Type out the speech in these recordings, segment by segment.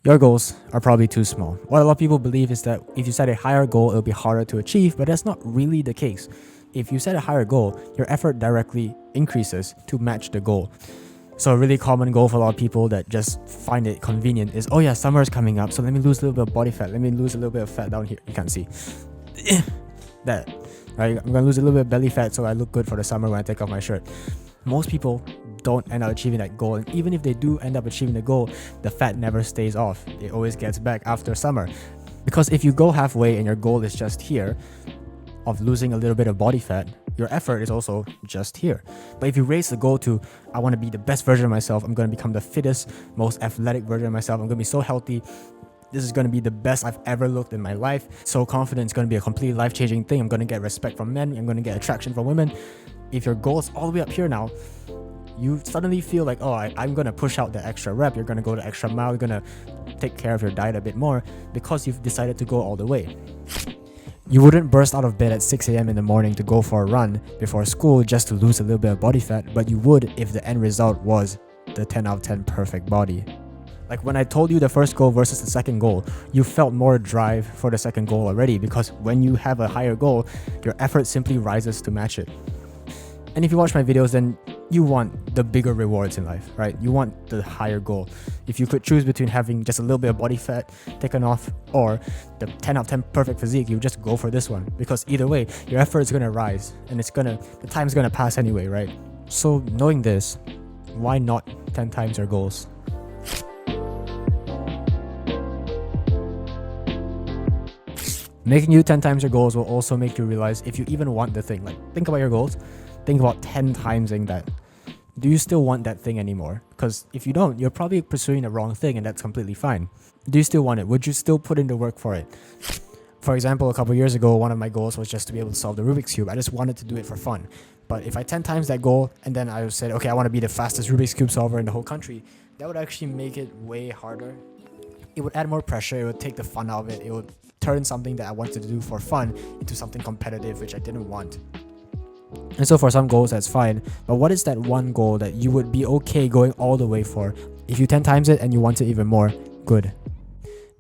Your goals are probably too small. What a lot of people believe is that if you set a higher goal, it'll be harder to achieve, but that's not really the case. If you set a higher goal, your effort directly increases to match the goal. So a really common goal for a lot of people that just find it convenient is, oh yeah, summer is coming up, so let me lose a little bit of body fat. Let me lose a little bit of fat down here. You can't see. That, right? I'm gonna lose a little bit of belly fat so I look good for the summer when I take off my shirt. Most people don't end up achieving that goal, and even if they do end up achieving the goal, the fat never stays off. It always gets back after summer. Because if you go halfway and your goal is just here, of losing a little bit of body fat, your effort is also just here. But if you raise the goal to, I want to be the best version of myself, I'm going to become the fittest, most athletic version of myself, I'm going to be so healthy, this is going to be the best I've ever looked in my life, so confident, it's going to be a completely life-changing thing, I'm going to get respect from men, I'm going to get attraction from women. If your goal is all the way up here now, you suddenly feel like, oh, I'm going to push out the extra rep, you're going to go the extra mile, you're going to take care of your diet a bit more because you've decided to go all the way. You wouldn't burst out of bed at 6 a.m. in the morning to go for a run before school just to lose a little bit of body fat, but you would if the end result was the 10 out of 10 perfect body. Like when I told you the first goal versus the second goal, you felt more drive for the second goal already, because when you have a higher goal, your effort simply rises to match it. And if you watch my videos, then you want the bigger rewards in life, right? You want the higher goal. If you could choose between having just a little bit of body fat taken off or the 10 out of 10 perfect physique, you just go for this one, because either way, your effort is going to rise and the time's going to pass anyway, right? So knowing this, why not 10 times your goals? Making you 10 times your goals will also make you realize if you even want the thing. Like, think about your goals. Think about 10 timesing that. Do you still want that thing anymore? Because if you don't, you're probably pursuing the wrong thing, and that's completely fine. Do you still want it? Would you still put in the work for it? For example, a couple of years ago, one of my goals was just to be able to solve the Rubik's Cube. I just wanted to do it for fun. But if I 10 times that goal, and then I said, okay, I want to be the fastest Rubik's Cube solver in the whole country, that would actually make it way harder. It would add more pressure. It would take the fun out of it. It would turn something that I wanted to do for fun into something competitive, which I didn't want. And so for some goals, that's fine. But what is that one goal that you would be okay going all the way for? If you 10 times it and you want it even more, good.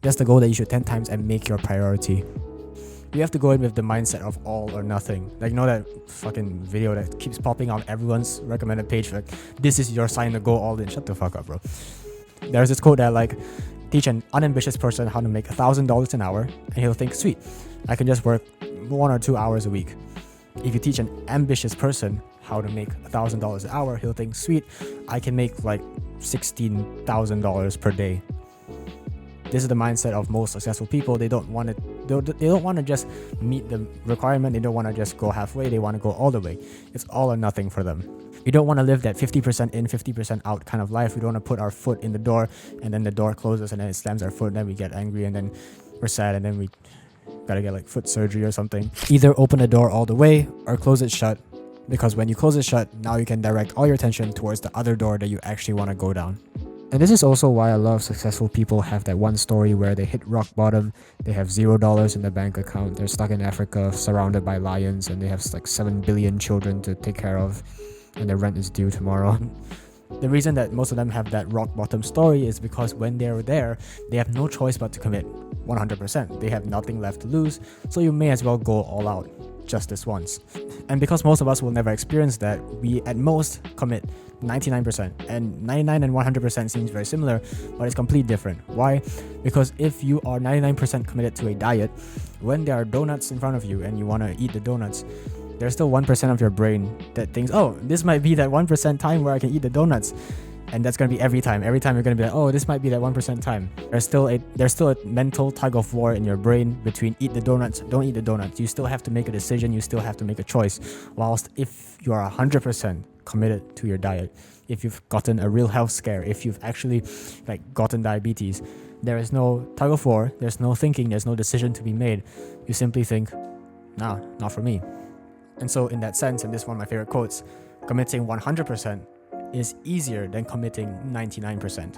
That's the goal that you should 10 times and make your priority. You have to go in with the mindset of all or nothing. Like, you know that fucking video that keeps popping on everyone's recommended page, like, this is your sign to go all in. Shut the fuck up, bro. There's this quote that, like, teach an unambitious person how to make $1,000 an hour, and he'll think, sweet, I can just work 1 or 2 hours a week. If you teach an ambitious person how to make $1,000 an hour, he'll think, sweet, I can make like $16,000 per day. This is the mindset of most successful people. They don't want to just meet the requirement. They don't want to just go halfway. They want to go all the way. It's all or nothing for them. We don't want to live that 50% in, 50% out kind of life. We don't want to put our foot in the door and then the door closes and then it slams our foot and then we get angry and then we're sad and then we gotta get like foot surgery or something. Either open the door all the way or close it shut, because when you close it shut, now you can direct all your attention towards the other door that you actually want to go down. And this is also why a lot of successful people have that one story where they hit rock bottom, they have $0 in their bank account, they're stuck in Africa surrounded by lions, and they have like 7 billion children to take care of, and their rent is due tomorrow. The reason that most of them have that rock bottom story is because when they're there, they have no choice but to commit 100%. They have nothing left to lose, so you may as well go all out just this once. And because most of us will never experience that, we at most commit 99%. And 99 and 100% seems very similar, but it's completely different. Why? Because if you are 99% committed to a diet, when there are donuts in front of you and you want to eat the donuts, there's still 1% of your brain that thinks, oh, this might be that 1% time where I can eat the donuts. And that's going to be every time. Every time you're going to be like, oh, this might be that 1% time. There's still a mental tug of war in your brain between eat the donuts, don't eat the donuts. You still have to make a decision. You still have to make a choice. Whilst if you are 100% committed to your diet, if you've gotten a real health scare, if you've actually like gotten diabetes, there is no tug of war. There's no thinking. There's no decision to be made. You simply think, nah, not for me. And so in that sense, and this is one of my favorite quotes, committing 100% is easier than committing 99%.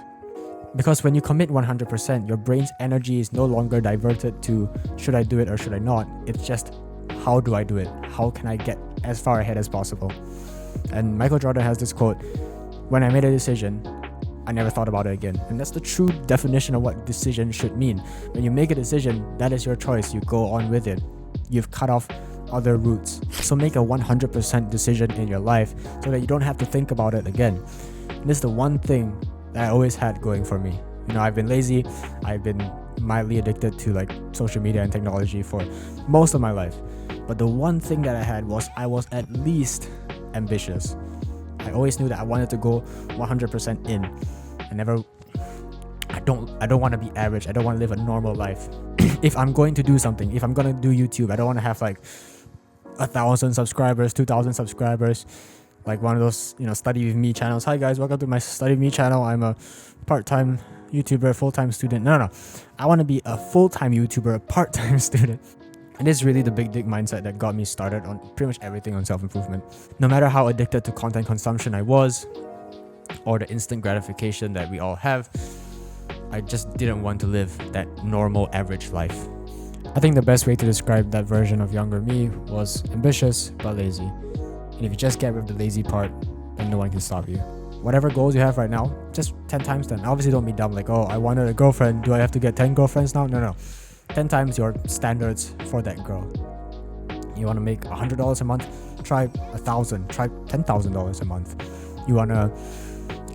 Because when you commit 100%, your brain's energy is no longer diverted to should I do it or should I not. It's just how do I do it? How can I get as far ahead as possible? And Michael Jordan has this quote, when I made a decision, I never thought about it again. And that's the true definition of what decision should mean. When you make a decision, that is your choice. You go on with it. You've cut off other routes. So make a 100% decision in your life so that you don't have to think about it again. And this is the one thing that I always had going for me. I've been lazy. I've been mildly addicted to like social media and technology for most of my life. But the one thing that I had was I was at least ambitious. I always knew that I wanted to go 100% in. I don't want to be average. I don't want to live a normal life. If I'm going to do something, if I'm going to do YouTube, I don't want to have like 1,000 subscribers, 2,000 subscribers, like one of those, study with me channels. Hi guys, welcome to my study with me channel. I'm a part-time YouTuber, full-time student. No. I want to be a full-time YouTuber, a part-time student. And this is really the big dick mindset that got me started on pretty much everything on self-improvement. No matter how addicted to content consumption I was, or the instant gratification that we all have, I just didn't want to live that normal average life. I think the best way to describe that version of younger me was ambitious but lazy. And if you just get rid of the lazy part, then no one can stop you. Whatever goals you have right now, just 10 times them. Obviously don't be dumb like, oh, I wanted a girlfriend. Do I have to get 10 girlfriends now? No. 10 times your standards for that girl. You want to make $100 a month? Try $1,000. Try $10,000 a month. You want to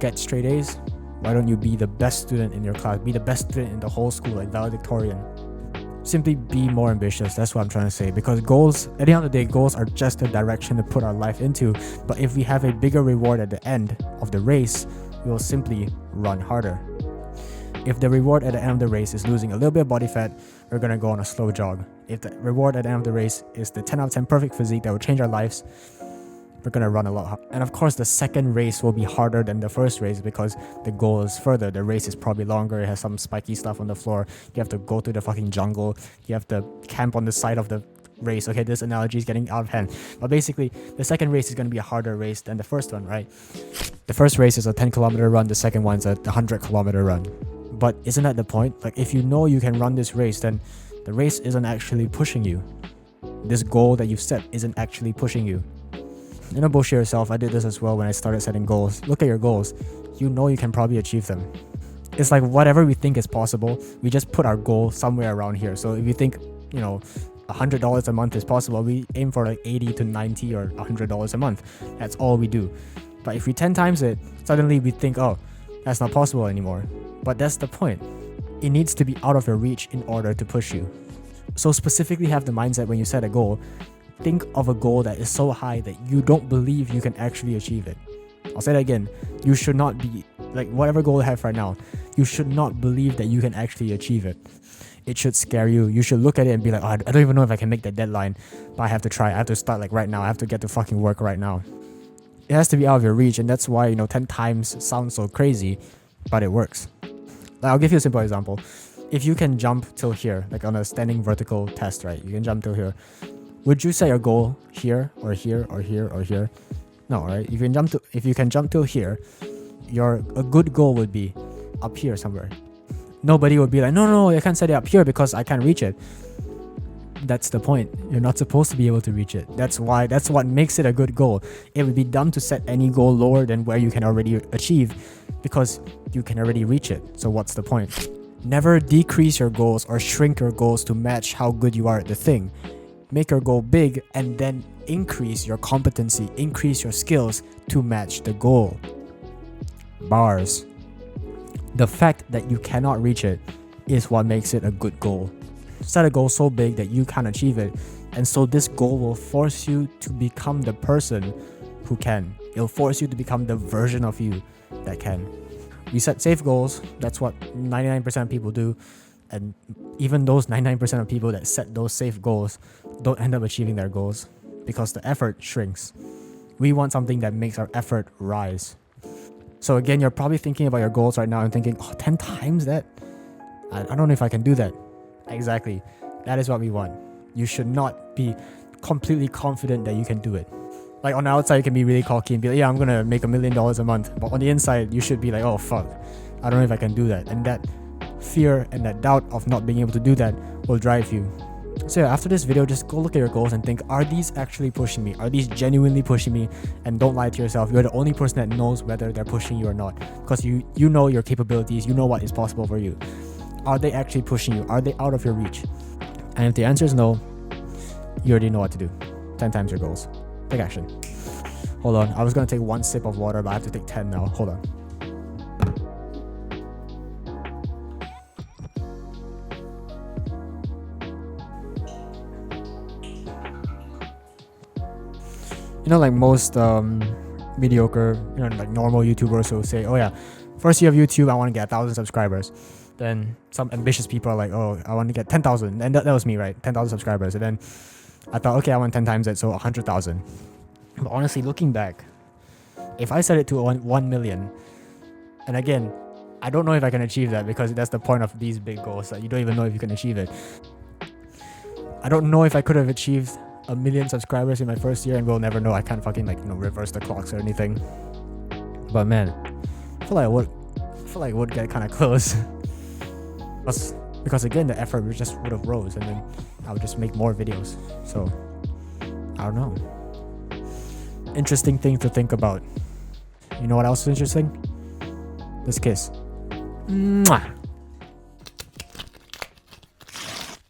get straight A's? Why don't you be the best student in your class? Be the best student in the whole school, like valedictorian. Simply be more ambitious. That's what I'm trying to say. Because goals, at the end of the day, goals are just a direction to put our life into. But if we have a bigger reward at the end of the race, we will simply run harder. If the reward at the end of the race is losing a little bit of body fat, we're going to go on a slow jog. If the reward at the end of the race is the 10 out of 10 perfect physique that will change our lives, we're going to run a lot harder. And of course, the second race will be harder than the first race because the goal is further. The race is probably longer. It has some spiky stuff on the floor. You have to go to the fucking jungle. You have to camp on the side of the race. Okay, this analogy is getting out of hand. But basically, the second race is going to be a harder race than the first one, right? The first race is a 10-kilometer run. The second one's a 100-kilometer run. But isn't that the point? Like, if you know you can run this race, then the race isn't actually pushing you. This goal that you've set isn't actually pushing you. Don't bullshit yourself. I did this as well when I started setting goals. Look at your goals. You know you can probably achieve them. It's like whatever we think is possible, we just put our goal somewhere around here. So if you think, $100 a month is possible, we aim for like 80 to 90 or $100 a month. That's all we do. But if we 10 times it, suddenly we think, oh, that's not possible anymore. But that's the point. It needs to be out of your reach in order to push you. So specifically have the mindset when you set a goal, think of a goal that is so high that you don't believe you can actually achieve it. I'll say that again. You should not be, like whatever goal you have right now, you should not believe that you can actually achieve it. It should scare you. You should look at it and be like, oh, I don't even know if I can make that deadline, but I have to try. I have to start like right now. I have to get to fucking work right now. It has to be out of your reach, and that's why, 10 times sounds so crazy, but it works. Like, I'll give you a simple example. If you can jump till here, like on a standing vertical test, right? You can jump till here. Would you set your goal here or here or here or here? No, right? If you can jump till here, a good goal would be up here somewhere. Nobody would be like, no, I can't set it up here because I can't reach it. That's the point. You're not supposed to be able to reach it. That's what makes it a good goal. It would be dumb to set any goal lower than where you can already achieve because you can already reach it. So what's the point? Never decrease your goals or shrink your goals to match how good you are at the thing. Make your goal big and then increase your competency, increase your skills to match the goal. Bars. The fact that you cannot reach it is what makes it a good goal. Set a goal so big that you can't achieve it, and so this goal will force you to become the person who can. It'll force you to become the version of you that can. We set safe goals. That's what 99% of people do. And even those 99% of people that set those safe goals don't end up achieving their goals because the effort shrinks. We want something that makes our effort rise. So again, you're probably thinking about your goals right now and thinking, 10 times that? I don't know if I can do that. Exactly. That is what we want. You should not be completely confident that you can do it. Like on the outside, you can be really cocky and be like, yeah, I'm going to make $1 million a month. But on the inside, you should be like, oh, fuck. I don't know if I can do that. And that fear and that doubt of not being able to do that will drive you So yeah, after this video, just go look at your goals and think, are these actually pushing me? Are these genuinely pushing me? And don't lie to yourself. You're the only person that knows whether they're pushing you or not, because you know your capabilities, you know what is possible for you. Are they actually pushing you? Are they out of your reach? And if the answer is no, you already know what to do. 10 times your goals. Take action. Hold on, I was gonna take one sip of water, but I have to take 10 now. Hold on. You know, like most mediocre, you know, like normal YouTubers will say, oh yeah, first year of YouTube, I want to get 1,000 subscribers. Then some ambitious people are like, oh, I want to get 10,000. And that was me, right? 10,000 subscribers. And then I thought, okay, I want 10 times it, so 100,000. But honestly, looking back, if I set it to 1 million, and again, I don't know if I can achieve that, because that's the point of these big goals, that you don't even know if you can achieve it. I don't know if I could have achieved 1 million subscribers in my first year, and we'll never know. I can't fucking reverse the clocks or anything. But man, I feel like I would get kind of close. Because again, the effort would have rose, and then I would just make more videos. So I don't know. Interesting thing to think about. You know what else is interesting? This kiss. Mwah!